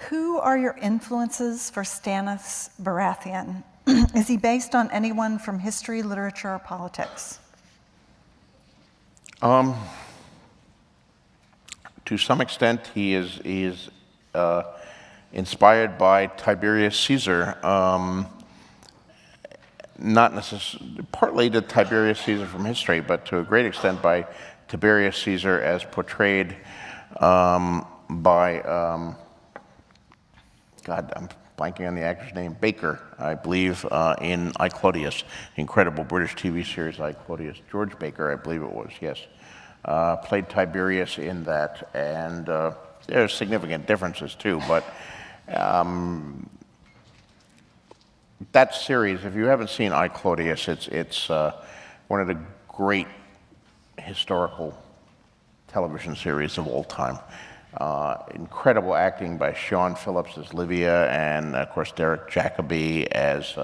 Who are your influences for Stannis Baratheon? Is he based on anyone from history, literature, or politics? To some extent, he is inspired by Tiberius Caesar. Not necessarily, partly to Tiberius Caesar from history, but to a great extent by Tiberius Caesar as portrayed by, God, I'm blanking on the actor's name, Baker, I believe, in I, Claudius, the incredible British TV series I, Claudius. George Baker, I believe it was, yes. Played Tiberius in that, and there's significant differences too, but that series, if you haven't seen I, Claudius, it's one of the great historical television series of all time. Incredible acting by Sean Phillips as Livia, and of course Derek Jacobi as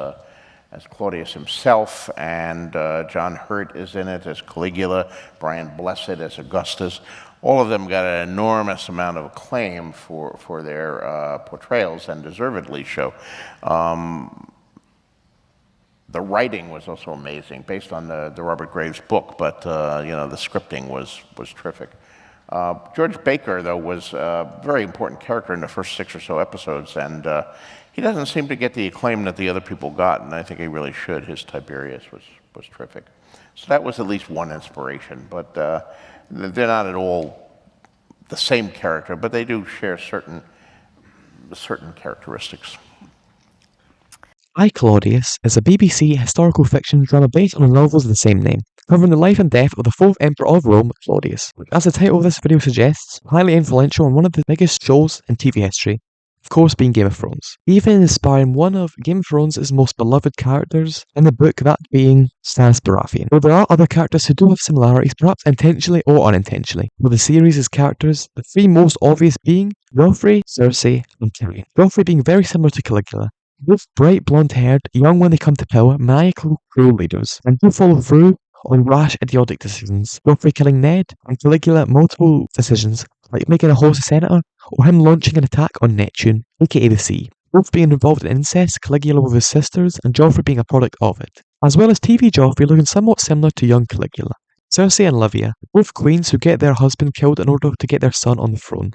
Claudius himself, and John Hurt is in it as Caligula, Brian Blessed as Augustus. All of them got an enormous amount of acclaim for their portrayals, and deservedly so. The writing was also amazing, based on the Robert Graves book, but the scripting was terrific. George Baker, though, was a very important character in the first 6 or so episodes, and he doesn't seem to get the acclaim that the other people got, and I think he really should. His Tiberius was terrific. So that was at least one inspiration, but they're not at all the same character, but they do share certain characteristics. I, Claudius is a BBC historical fiction drama based on the novels of the same name, covering the life and death of the 4th Emperor of Rome, Claudius. As the title of this video suggests, highly influential on one of the biggest shows in TV history, of course being Game of Thrones. Even inspiring one of Game of Thrones' most beloved characters in the book, that being Stannis Baratheon. Though there are other characters who do have similarities, perhaps intentionally or unintentionally, with the series' characters, the 3 most obvious being Joffrey, Cersei, and Tyrion. Joffrey being very similar to Caligula. Both bright blonde-haired, young when they come to power, maniacal, cruel leaders, and do follow through on rash, idiotic decisions. Joffrey killing Ned, and Caligula multiple decisions, like making a horse a senator, or him launching an attack on Neptune, aka the sea. Both being involved in incest, Caligula with his sisters, and Joffrey being a product of it. As well as TV Joffrey looking somewhat similar to young Caligula. Cersei and Livia, both queens who get their husband killed in order to get their son on the throne.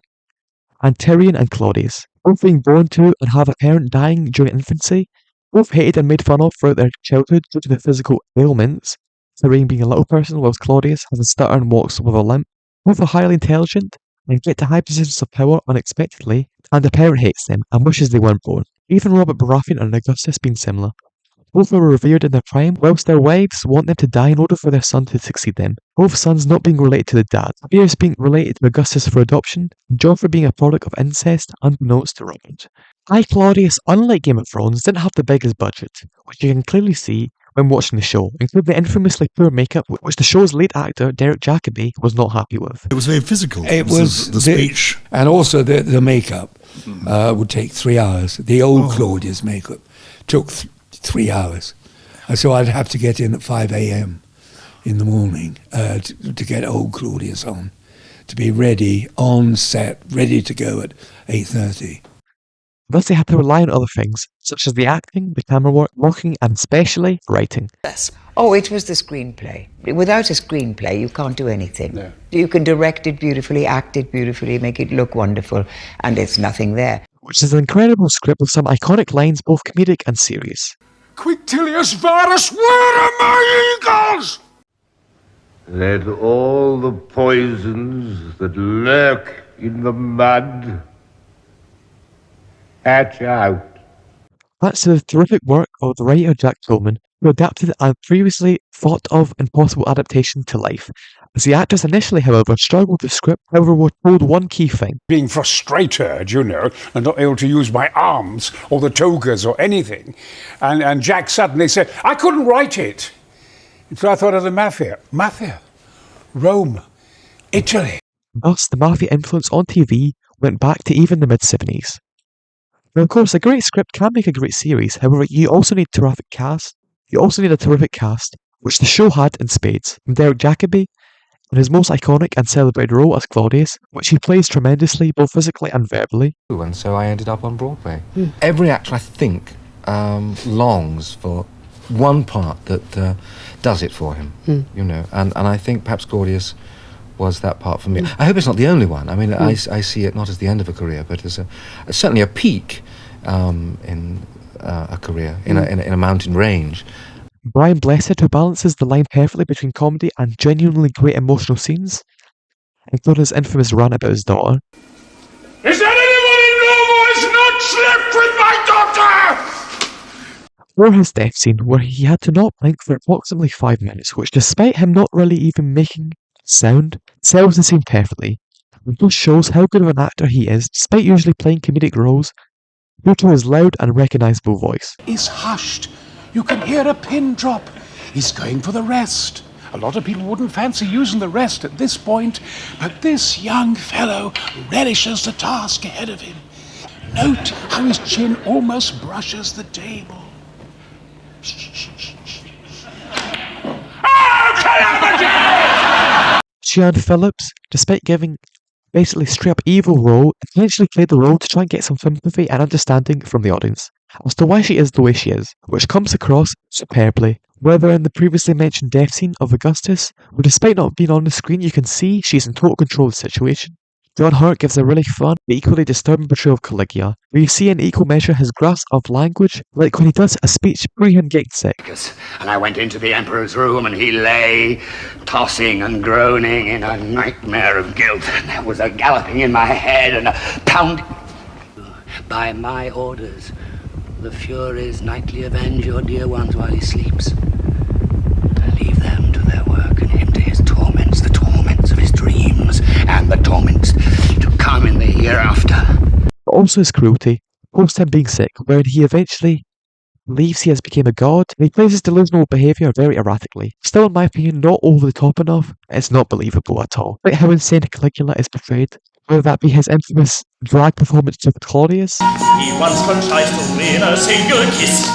And Tyrion and Claudius, both being born to and have a parent dying during infancy, both hated and made fun of throughout their childhood due to their physical ailments, Tyrion being a little person whilst Claudius has a stutter and walks with a limp. Both are highly intelligent and get to high positions of power unexpectedly, and the parent hates them and wishes they weren't born. Even Robert Baratheon and Augustus being similar. Both were revered in their prime, whilst their wives want them to die in order for their son to succeed them. Both sons not being related to the dad, Tiberius being related to Augustus for adoption, and Joffrey being a product of incest unbeknownst to Robert. I, Claudius, unlike Game of Thrones, didn't have the biggest budget, which you can clearly see when watching the show, including the infamously poor makeup, which the show's lead actor, Derek Jacobi, was not happy with. It was very physical. It was the speech. And also the makeup would take 3 hours. The old Claudius makeup took 3 hours. So I'd have to get in at 5 a.m. in the morning to get old Claudius on, to be ready, on set, ready to go at 8:30. Thus they had to rely on other things, such as the acting, the camera work, walking, and especially writing. Yes. Oh, it was the screenplay. Without a screenplay, you can't do anything. No. You can direct it beautifully, act it beautifully, make it look wonderful, and it's nothing there. Which is an incredible script with some iconic lines, both comedic and serious. Quintilius Varus, where are my eagles? Let all the poisons that lurk in the mud hatch out. That's the terrific work of the writer Jack Tolman, who adapted a previously thought of impossible adaptation to life. As the actors initially, however, struggled with the script, however, were told one key thing. Being frustrated, you know, and not able to use my arms or the togas or anything. And Jack suddenly said, I couldn't write it. So I thought of the mafia. Mafia. Rome. Italy. Thus, the mafia influence on TV went back to even the mid-70s. Now, of course, a great script can make a great series. However, you also need a terrific cast. You also need a terrific cast, which the show had in spades. From Derek Jacobi, in his most iconic and celebrated role as Claudius, which he plays tremendously both physically and verbally. And so I ended up on Broadway. Every actor, I think, longs for one part that does it for him, you know, and I think perhaps Claudius was that part for me. I hope it's not the only one. I mean, I see it not as the end of a career, but as certainly a peak in a career, in a mountain range. Brian Blessed, who balances the line perfectly between comedy and genuinely great emotional scenes, including his infamous rant about his daughter. Is there anyone in room who has not slept with my daughter? Or his death scene, where he had to not blink for approximately 5 minutes, which, despite him not really even making sound, sells the scene perfectly. It just shows how good of an actor he is, despite usually playing comedic roles, due to his loud and recognisable voice. Is hushed. You can hear a pin drop. He's going for the rest. A lot of people wouldn't fancy using the rest at this point, but this young fellow relishes the task ahead of him. Note how his chin almost brushes the table. Oh, calamity! Sian Phillips, despite giving basically straight up evil role, intentionally played the role to try and get some sympathy and understanding from the audience as to why she is the way she is, which comes across superbly. Whether in the previously mentioned death scene of Augustus, where despite not being on the screen you can see she's in total control of the situation. John Hurt gives a really fun but equally disturbing portrayal of Caligula, where you see in equal measure his grasp of language, like when he does a speech pre him getting sick. And I went into the emperor's room and he lay tossing and groaning in a nightmare of guilt. And there was a galloping in my head and a pounding. By my orders, the Furies nightly avenge your dear ones while he sleeps. And leave them to their work and him to his torments, the torments of his dreams, and the torments to come in the hereafter. But also his cruelty, post him being sick, wherein he eventually believes he has become a god, and he plays his delusional behaviour very erratically. Still, in my opinion, not over the top enough. It's not believable at all. Like how insane Caligula is portrayed, whether that be his infamous drag performance with Claudius, He once contrived to win a single kiss.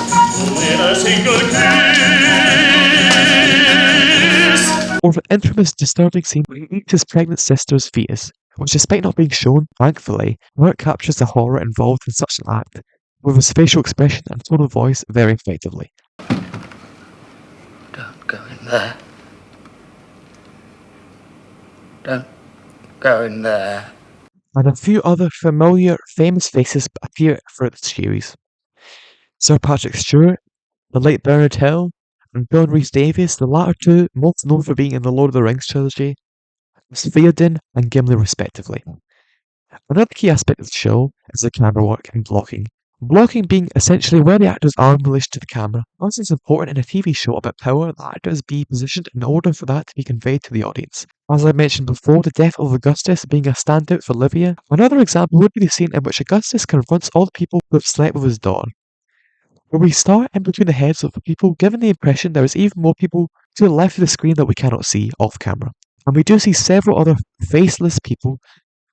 or the infamous disturbing scene where he eats his pregnant sister's fetus, which despite not being shown, thankfully, Hurt captures the horror involved in such an act, with his facial expression and tone of voice very effectively. Don't go in there. Don't go in there. And a few other familiar, famous faces appear throughout the series. Sir Patrick Stewart, the late Bernard Hill, and John Rhys Davies, the latter two most known for being in the Lord of the Rings trilogy, Theoden and Gimli respectively. Another key aspect of the show is the camera work and blocking. Blocking being essentially where the actors are in relation to the camera. As it's important in a TV show about power, the actors be positioned in order for that to be conveyed to the audience. As I mentioned before, the death of Augustus being a standout for Livia. Another example would be the scene in which Augustus confronts all the people who have slept with his daughter, where we start in between the heads of the people, giving the impression there is even more people to the left of the screen that we cannot see off camera. And we do see several other faceless people,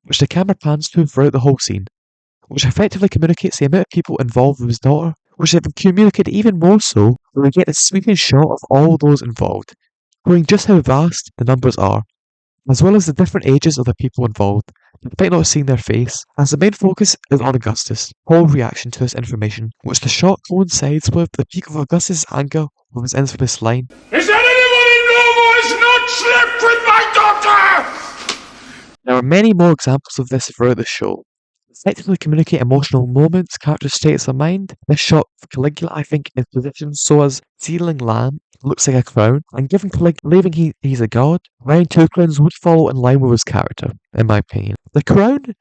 which the camera pans to throughout the whole scene, which effectively communicates the amount of people involved with his daughter, which have been communicated even more so when we get a sweeping shot of all those involved, showing just how vast the numbers are, as well as the different ages of the people involved, despite not seeing their face, as the main focus is on Augustus' whole reaction to this information, which the shot coincides with the peak of Augustus' anger with his infamous line, Is there anyone in room who has not slept with my daughter? There are many more examples of this throughout the show. Effectively communicate emotional moments, character states of mind. This shot of Caligula, I think, is positioned so as sealing land looks like a crown, and given Caligula believing he's a god, wearing two crowns would follow in line with his character, in my opinion. The crown,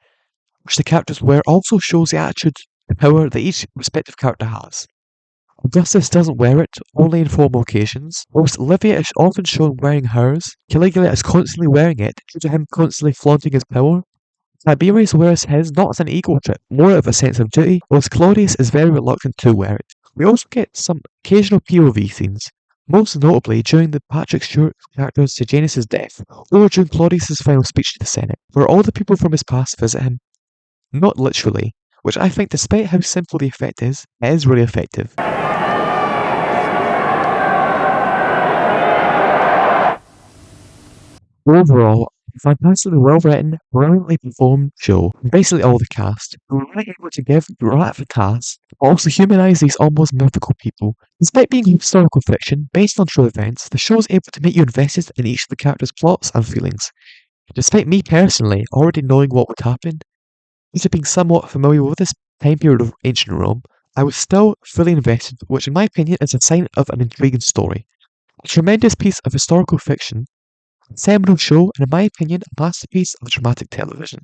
which the characters wear, also shows the attitude and power that each respective character has. Augustus doesn't wear it, only in formal occasions, whilst Livia is often shown wearing hers. Caligula is constantly wearing it, due to him constantly flaunting his power. Tiberius wears his not as an ego trip, more of a sense of duty, whilst Claudius is very reluctant to wear it. We also get some occasional POV scenes, most notably during the Patrick Stewart character's Sejanus' death, or during Claudius' final speech to the Senate, where all the people from his past visit him. Not literally, which I think, despite how simple the effect is really effective. Overall, a fantastically well written, brilliantly performed show. Basically all the cast, who were really able to give gravitas, but also humanise these almost mythical people. Despite being historical fiction, based on true events, the show is able to make you invested in each of the characters' plots and feelings. Despite me personally already knowing what would happen, due to being somewhat familiar with this time period of ancient Rome, I was still fully invested, which in my opinion is a sign of an intriguing story. A tremendous piece of historical fiction, a seminal show, and in my opinion, a masterpiece of dramatic television.